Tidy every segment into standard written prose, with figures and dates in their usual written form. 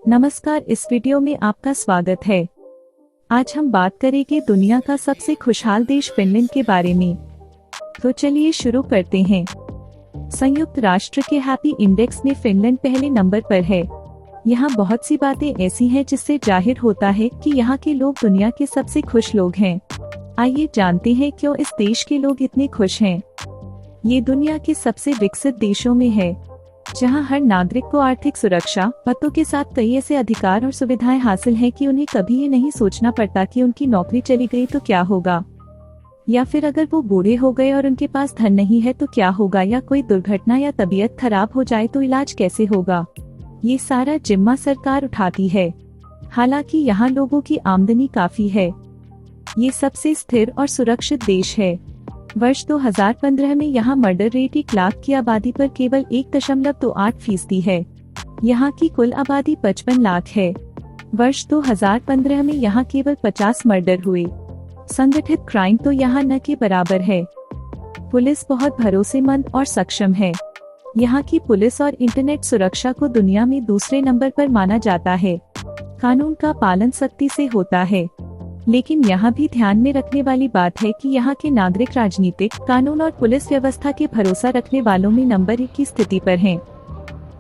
नमस्कार, इस वीडियो में आपका स्वागत है। आज हम बात करेंगे दुनिया का सबसे खुशहाल देश फिनलैंड के बारे में। तो चलिए शुरू करते हैं। संयुक्त राष्ट्र के हैप्पी इंडेक्स में फिनलैंड पहले नंबर पर है। यहाँ बहुत सी बातें ऐसी हैं जिससे जाहिर होता है कि यहाँ के लोग दुनिया के सबसे खुश लोग हैं। आइए जानते हैं क्यों इस देश के लोग इतने खुश हैं। ये दुनिया के सबसे विकसित देशों में है, जहां हर नागरिक को आर्थिक सुरक्षा, पतों के साथ कई ऐसे अधिकार और सुविधाएं हासिल हैं कि उन्हें कभी ये नहीं सोचना पड़ता कि उनकी नौकरी चली गई तो क्या होगा, या फिर अगर वो बूढ़े हो गए और उनके पास धन नहीं है तो क्या होगा, या कोई दुर्घटना या तबीयत खराब हो जाए तो इलाज कैसे होगा। ये सारा जिम्मा सरकार उठाती है। हालांकि यहाँ लोगों की आमदनी काफी है। ये सबसे स्थिर और सुरक्षित देश है। वर्ष 2015 में यहाँ मर्डर रेट 1 लाख की आबादी पर केवल 1.28% है। यहाँ की कुल आबादी 55 लाख है। वर्ष 2015 में यहाँ केवल 50 मर्डर हुए। संगठित क्राइम तो यहाँ न के बराबर है। पुलिस बहुत भरोसेमंद और सक्षम है। यहाँ की पुलिस और इंटरनेट सुरक्षा को दुनिया में दूसरे नंबर पर माना जाता है। कानून का पालन सख्ती से होता है। लेकिन यहाँ भी ध्यान में रखने वाली बात है कि यहाँ के नागरिक राजनीतिक, कानून और पुलिस व्यवस्था के भरोसा रखने वालों में नंबर 1 की स्थिति पर हैं।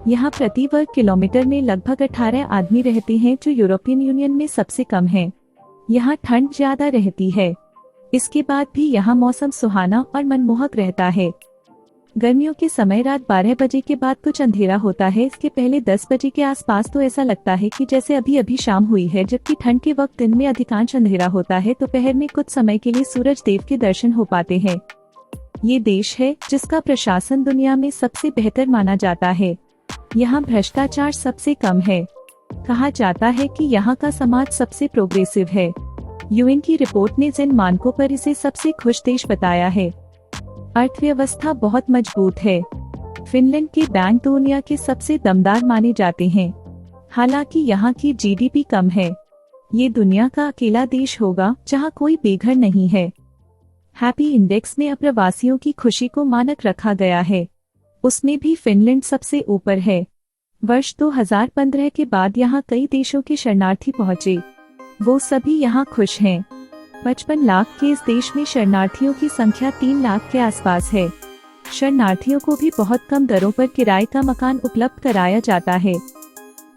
यहाँ प्रति वर्ग किलोमीटर में लगभग 18 आदमी रहते हैं, जो यूरोपियन यूनियन में सबसे कम है। यहाँ ठंड ज्यादा रहती है। इसके बाद भी यहाँ मौसम सुहाना और मनमोहक रहता है। गर्मियों के समय रात 12 बजे के बाद कुछ अंधेरा होता है। इसके पहले 10 बजे के आसपास तो ऐसा लगता है कि जैसे अभी अभी शाम हुई है, जबकि ठंड के वक्त दिन में अधिकांश अंधेरा होता है। दोपहर में कुछ समय के लिए सूरज देव के दर्शन हो पाते हैं। ये देश है जिसका प्रशासन दुनिया में सबसे बेहतर माना जाता है। यहाँ भ्रष्टाचार सबसे कम है। कहा जाता है कि यहाँ का समाज सबसे प्रोग्रेसिव है। यूएन की रिपोर्ट ने जिन मानकों पर इसे सबसे खुश देश बताया है। अर्थव्यवस्था बहुत मजबूत है। फिनलैंड के बैंक दुनिया के सबसे दमदार माने जाते हैं। हालांकि यहाँ की जीडीपी कम है। ये दुनिया का अकेला देश होगा जहाँ कोई बेघर नहीं है। हैप्पी इंडेक्स में अप्रवासियों की खुशी को मानक रखा गया है। उसमें भी फिनलैंड सबसे ऊपर है। वर्ष 2015 के बाद यहाँ कई देशों के शरणार्थी पहुँचे। वो सभी यहाँ खुश हैं। 55 लाख के इस देश में शरणार्थियों की संख्या 3 लाख के आसपास है। शरणार्थियों को भी बहुत कम दरों पर किराए का मकान उपलब्ध कराया जाता है।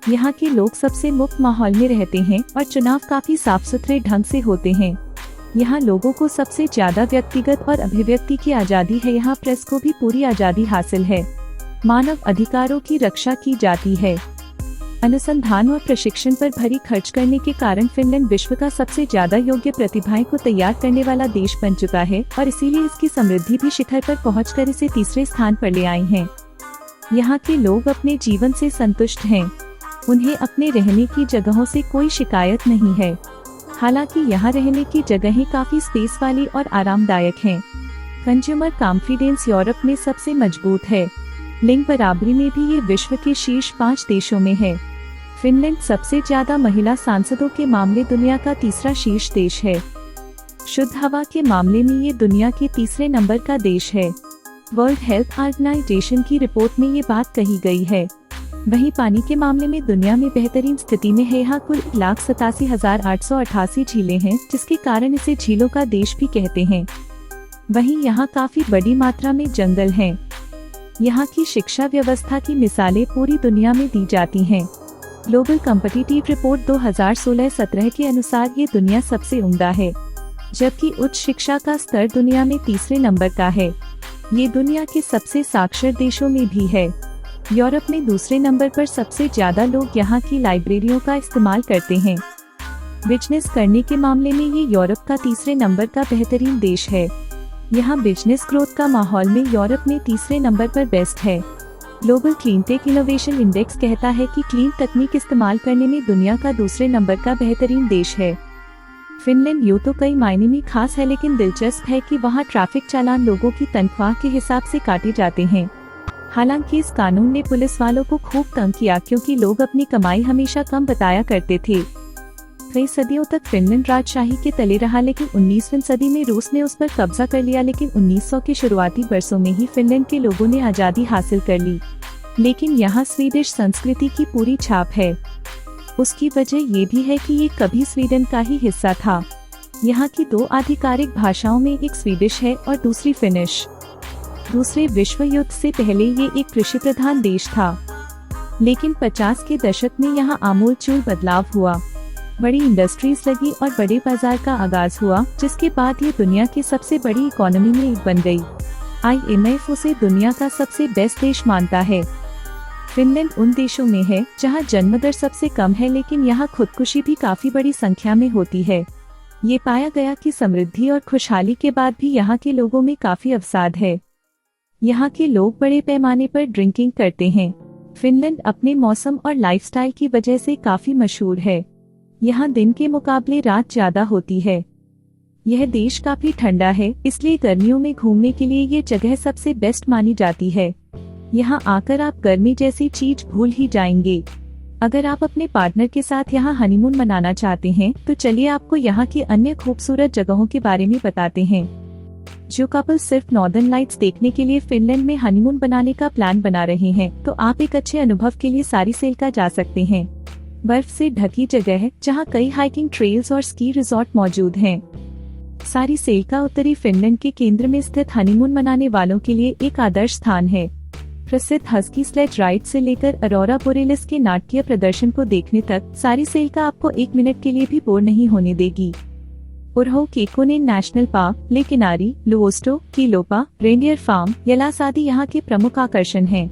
यहाँ के लोग सबसे मुक्त माहौल में रहते हैं और चुनाव काफी साफ सुथरे ढंग से होते हैं। यहाँ लोगों को सबसे ज्यादा व्यक्तिगत और अभिव्यक्ति की आजादी है। यहाँ प्रेस को भी पूरी आजादी हासिल है। मानव अधिकारों की रक्षा की जाती है। अनुसंधान और प्रशिक्षण पर भरी खर्च करने के कारण फिनलैंड विश्व का सबसे ज्यादा योग्य प्रतिभाएं को तैयार करने वाला देश बन चुका है, और इसीलिए इसकी समृद्धि भी शिखर पर पहुंचकर इसे तीसरे स्थान पर ले आई है। यहाँ के लोग अपने जीवन से संतुष्ट हैं। उन्हें अपने रहने की जगहों से कोई शिकायत नहीं है। हालांकि यहाँ रहने की जगहें काफी स्पेस वाली और आरामदायक हैं। कंज्यूमर कॉन्फिडेंस यूरोप में सबसे मजबूत है। लिंग बराबरी में भी ये विश्व के शीर्ष 5 देशों में है। फिनलैंड सबसे ज्यादा महिला सांसदों के मामले दुनिया का तीसरा शीर्ष देश है। शुद्ध हवा के मामले में ये दुनिया के तीसरे नंबर का देश है। वर्ल्ड हेल्थ ऑर्गेनाइजेशन की रिपोर्ट में ये बात कही गई है। वहीं पानी के मामले में दुनिया में बेहतरीन स्थिति में है। यहाँ कुल 1,87,888 झीलें हैं, जिसके कारण इसे झीलों का देश भी कहते हैं। वहीं यहाँ काफी बड़ी मात्रा में जंगल हैं। यहाँ की शिक्षा व्यवस्था की मिसालें पूरी दुनिया में दी जाती हैं। ग्लोबल कॉम्पिटिटिव रिपोर्ट 2016-17 के अनुसार ये दुनिया सबसे उम्दा है, जबकि उच्च शिक्षा का स्तर दुनिया में तीसरे नंबर का है। ये दुनिया के सबसे साक्षर देशों में भी है। यूरोप में दूसरे नंबर पर सबसे ज्यादा लोग यहाँ की लाइब्रेरियों का इस्तेमाल करते हैं। बिजनेस करने के मामले में ये यूरोप का तीसरे नंबर का बेहतरीन देश है। यहाँ बिजनेस ग्रोथ का माहौल में यूरोप में तीसरे नंबर पर बेस्ट है। Global clean tech innovation index कहता है कि क्लीन तकनीक इस्तेमाल करने में दुनिया का दूसरे नंबर का बेहतरीन देश है। फिनलैंड यूं तो कई मायने में खास है, लेकिन दिलचस्प है कि वहाँ ट्रैफिक चालान लोगों की तनख्वाह के हिसाब से काटे जाते हैं। हालांकि इस कानून ने पुलिस वालों को खूब तंग किया, क्योंकि लोग अपनी कमाई हमेशा कम बताया करते थे। कई सदियों तक फिनलैंड राजशाही के तले रहा, लेकिन 19वीं सदी में रूस ने उस पर कब्जा कर लिया। लेकिन 1900 के शुरुआती वर्षों में ही फिनलैंड के लोगों ने आज़ादी हासिल कर ली। लेकिन यहाँ स्वीडिश संस्कृति की पूरी छाप है। उसकी वजह ये भी है कि ये कभी स्वीडन का ही हिस्सा था। यहाँ की 2 आधिकारिक भाषाओं में एक स्वीडिश है और दूसरी फिनिश। दूसरे विश्व युद्ध से पहले ये एक कृषि प्रधान देश था, लेकिन 50 के दशक में यहाँ आमूलचूल बदलाव हुआ। बड़ी इंडस्ट्रीज लगी और बड़े बाजार का आगाज हुआ, जिसके बाद ये दुनिया की सबसे बड़ी इकोनॉमी में एक बन गई। IMF उसे दुनिया का सबसे बेस्ट देश मानता है। फिनलैंड उन देशों में है जहाँ जन्म दर सबसे कम है, लेकिन यहाँ खुदकुशी भी काफी बड़ी संख्या में होती है। ये पाया गया कि समृद्धि और खुशहाली के बाद भी यहाँ के लोगों में काफी अवसाद है। यहाँ के लोग बड़े पैमाने पर ड्रिंकिंग करते हैं। फिनलैंड अपने मौसम और लाइफस्टाइल की वजह से काफी मशहूर है। यहाँ दिन के मुकाबले रात ज्यादा होती है। यह देश काफी ठंडा है, इसलिए गर्मियों में घूमने के लिए ये जगह सबसे बेस्ट मानी जाती है। यहाँ आकर आप गर्मी जैसी चीज भूल ही जाएंगे। अगर आप अपने पार्टनर के साथ यहाँ हनीमून मनाना चाहते हैं, तो चलिए आपको यहाँ की अन्य खूबसूरत जगहों के बारे में बताते हैं। जो कपल सिर्फ नॉर्दर्न लाइट्स देखने के लिए फिनलैंड में हनीमून बनाने का प्लान बना रहे हैं, तो आप एक अच्छे अनुभव के लिए सारिसेल्का जा सकते हैं। बर्फ से ढकी जगह है जहाँ कई हाइकिंग ट्रेल्स और स्की रिजॉर्ट मौजूद हैं। सारिसेल्का उत्तरी फिनलैंड के केंद्र में स्थित हनीमून मनाने वालों के लिए एक आदर्श स्थान है। प्रसिद्ध हस्की स्लेज राइड से लेकर अरोरा बोरेलिस के नाटकीय प्रदर्शन को देखने तक सारिसेल्का आपको 1 मिनट के लिए भी बोर नहीं होने देगी। उर्हो Kekkonen national park, लेकिनारी, लुओस्टो, कीलोपा, reindeer farm, यलास आदि यहाँ के प्रमुख आकर्षण हैं।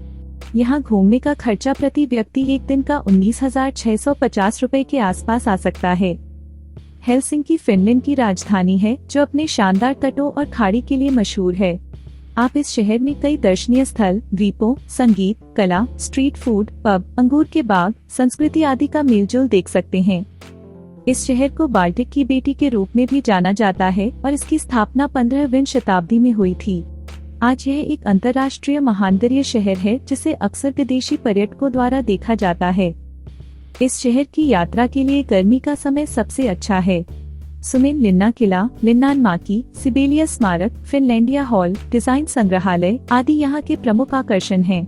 यहाँ घूमने का खर्चा प्रति व्यक्ति एक दिन का 19,650 रुपए के आसपास आ सकता है। हेलसिंकी फिनलैंड की राजधानी है, जो अपने शानदार तटों और खाड़ी के लिए मशहूर है। आप इस शहर में कई दर्शनीय स्थल, द्वीपों, संगीत, कला, स्ट्रीट फूड, पब, अंगूर के बाग, संस्कृति आदि का मेलजोल देख सकते हैं। इस शहर को बाल्टिक की बेटी के रूप में भी जाना जाता है और इसकी स्थापना 15वीं शताब्दी में हुई थी। आज यह एक अंतर्राष्ट्रीय महानगरीय शहर है, जिसे अक्सर विदेशी पर्यटकों द्वारा देखा जाता है। इस शहर की यात्रा के लिए गर्मी का समय सबसे अच्छा है। सुमेनलिन्ना किला, लिन्नानमाकी, सिबेलियस स्मारक, फिनलैंडिया हॉल, डिजाइन संग्रहालय आदि यहाँ के प्रमुख आकर्षण हैं।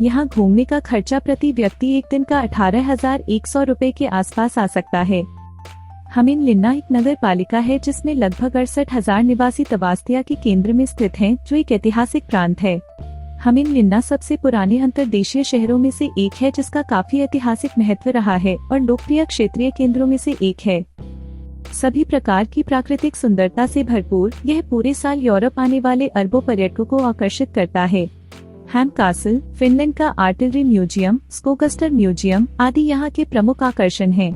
यहाँ घूमने का खर्चा प्रति व्यक्ति एक दिन का 18,100 रुपए के आसपास आ सकता है। हमिनलिन्ना एक नगर पालिका है जिसमें लगभग 68,000 निवासी तबास्तिया के केंद्र में स्थित हैं, जो एक ऐतिहासिक प्रांत है। हमिनलिन्ना सबसे पुराने अंतर्देशीय शहरों में से एक है, जिसका काफी ऐतिहासिक महत्व रहा है और लोकप्रिय क्षेत्रीय केंद्रों में से एक है। सभी प्रकार की प्राकृतिक सुंदरता से भरपूर यह पूरे साल यूरोप आने वाले अरबों पर्यटकों को आकर्षित करता है। हैम कासल, फिनलैंड का आर्टिलरी म्यूजियम, स्कोगस्टर म्यूजियम आदि यहाँ के प्रमुख आकर्षण हैं।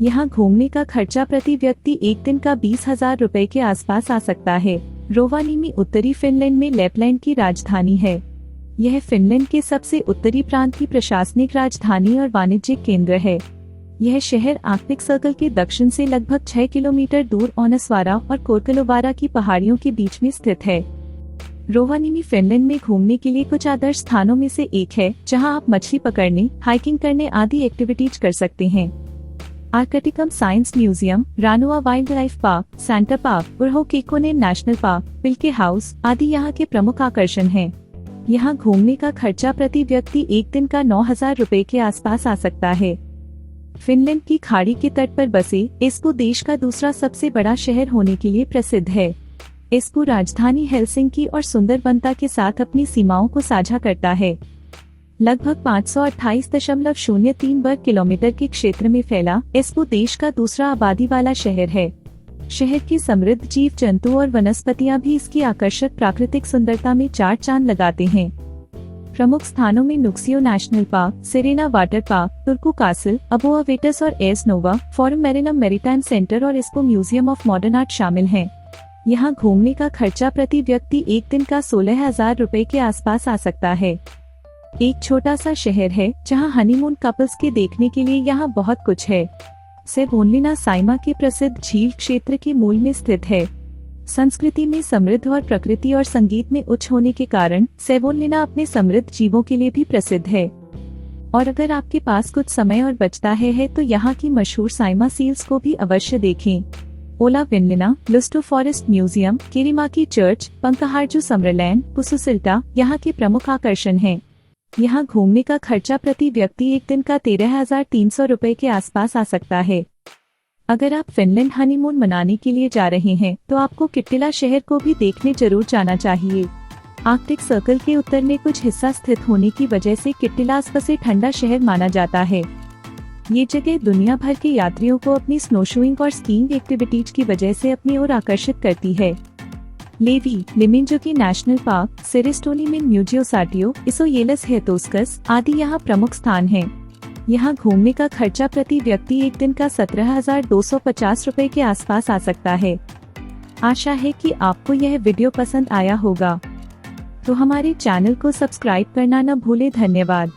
यहाँ घूमने का खर्चा प्रति व्यक्ति एक दिन का 20,000 रुपए के आसपास आ सकता है। रोवानिमी उत्तरी फिनलैंड में लैपलैंड की राजधानी है। यह फिनलैंड के सबसे उत्तरी प्रांत की प्रशासनिक राजधानी और वाणिज्यिक केंद्र है। यह शहर आर्कटिक सर्कल के दक्षिण से लगभग 6 किलोमीटर दूर ओनसवारा और कोर्कलोवारा की पहाड़ियों के बीच में स्थित है। रोवानिमी फिनलैंड में घूमने के लिए कुछ आदर्श स्थानों में से एक है, जहां आप मछली पकड़ने, हाइकिंग करने आदि एक्टिविटीज कर सकते हैं। Arktikum science museum, Ranua wildlife park, Santa park, Urho Kekkonen national park, Pilke house आदि यहाँ के प्रमुख आकर्षण हैं। यहाँ घूमने का खर्चा प्रति व्यक्ति एक दिन का 9,000 रुपए के आसपास आ सकता है। फिनलैंड की खाड़ी के तट पर बसे एस्पो देश का दूसरा सबसे बड़ा शहर होने के लिए प्रसिद्ध है। एस्पो राजधानी हेलसिंकी और सुंदरबनता के साथ अपनी सीमाओं को साझा करता है। लगभग 528.03 वर्ग किलोमीटर के क्षेत्र में फैला एस्पो देश का दूसरा आबादी वाला शहर है। शहर की समृद्ध जीव जंतु और वनस्पतियां भी इसकी आकर्षक प्राकृतिक सुंदरता में चार चांद लगाते हैं। प्रमुख स्थानों में Nuuksio national park, Serena water park, Turku castle, Aboa Vetus और Ars Nova, forum marinum maritime centre और Espoo museum of modern art शामिल हैं। यहाँ घूमने का खर्चा प्रति व्यक्ति एक दिन का 16,000 रुपए के आसपास आ सकता है। एक छोटा सा शहर है जहाँ हनीमून कपल्स के देखने के लिए यहाँ बहुत कुछ है। सेवोनलिना साइमा के प्रसिद्ध झील क्षेत्र के मूल में स्थित है। संस्कृति में समृद्ध और प्रकृति और संगीत में उच्च होने के कारण सेवोनलिना अपने समृद्ध जीवों के लिए भी प्रसिद्ध है। और अगर आपके पास कुछ समय और बचता है तो यहाँ की मशहूर साइमा सील्स को भी अवश्य देखें। ओला विनलिना, लुस्टो फॉरेस्ट म्यूजियम, किरिमाकी चर्च, पंकाहारजू समरलैंड, पुसुसिल्टा यहाँ के प्रमुख आकर्षण हैं। यहाँ घूमने का खर्चा प्रति व्यक्ति एक दिन का 13,300 रुपए के आसपास आ सकता है। अगर आप फिनलैंड हनीमून मनाने के लिए जा रहे हैं तो आपको किट्टिला शहर को भी देखने जरूर जाना चाहिए। आर्कटिक सर्कल के उत्तर में कुछ हिस्सा स्थित होने की वजह से किट्टिला सबसे ठंडा शहर माना जाता है। ये जगह दुनिया भर के यात्रियों को अपनी स्नोशूइंग और स्कीइंग एक्टिविटीज की वजह से अपनी ओर आकर्षित करती है। लेवी, लिमिंजोकी नेशनल पार्क, सेरेस्टोनी म्यूजियोसाटियो, इसोयेलस हेतोस्कस आदि यहाँ प्रमुख स्थान हैं। यहाँ घूमने का खर्चा प्रति व्यक्ति एक दिन का 17,250 रुपए के आसपास आ सकता है। आशा है कि आपको यह वीडियो पसंद आया होगा। तो हमारे चैनल को सब्सक्राइब करना न भूलें। धन्यवाद।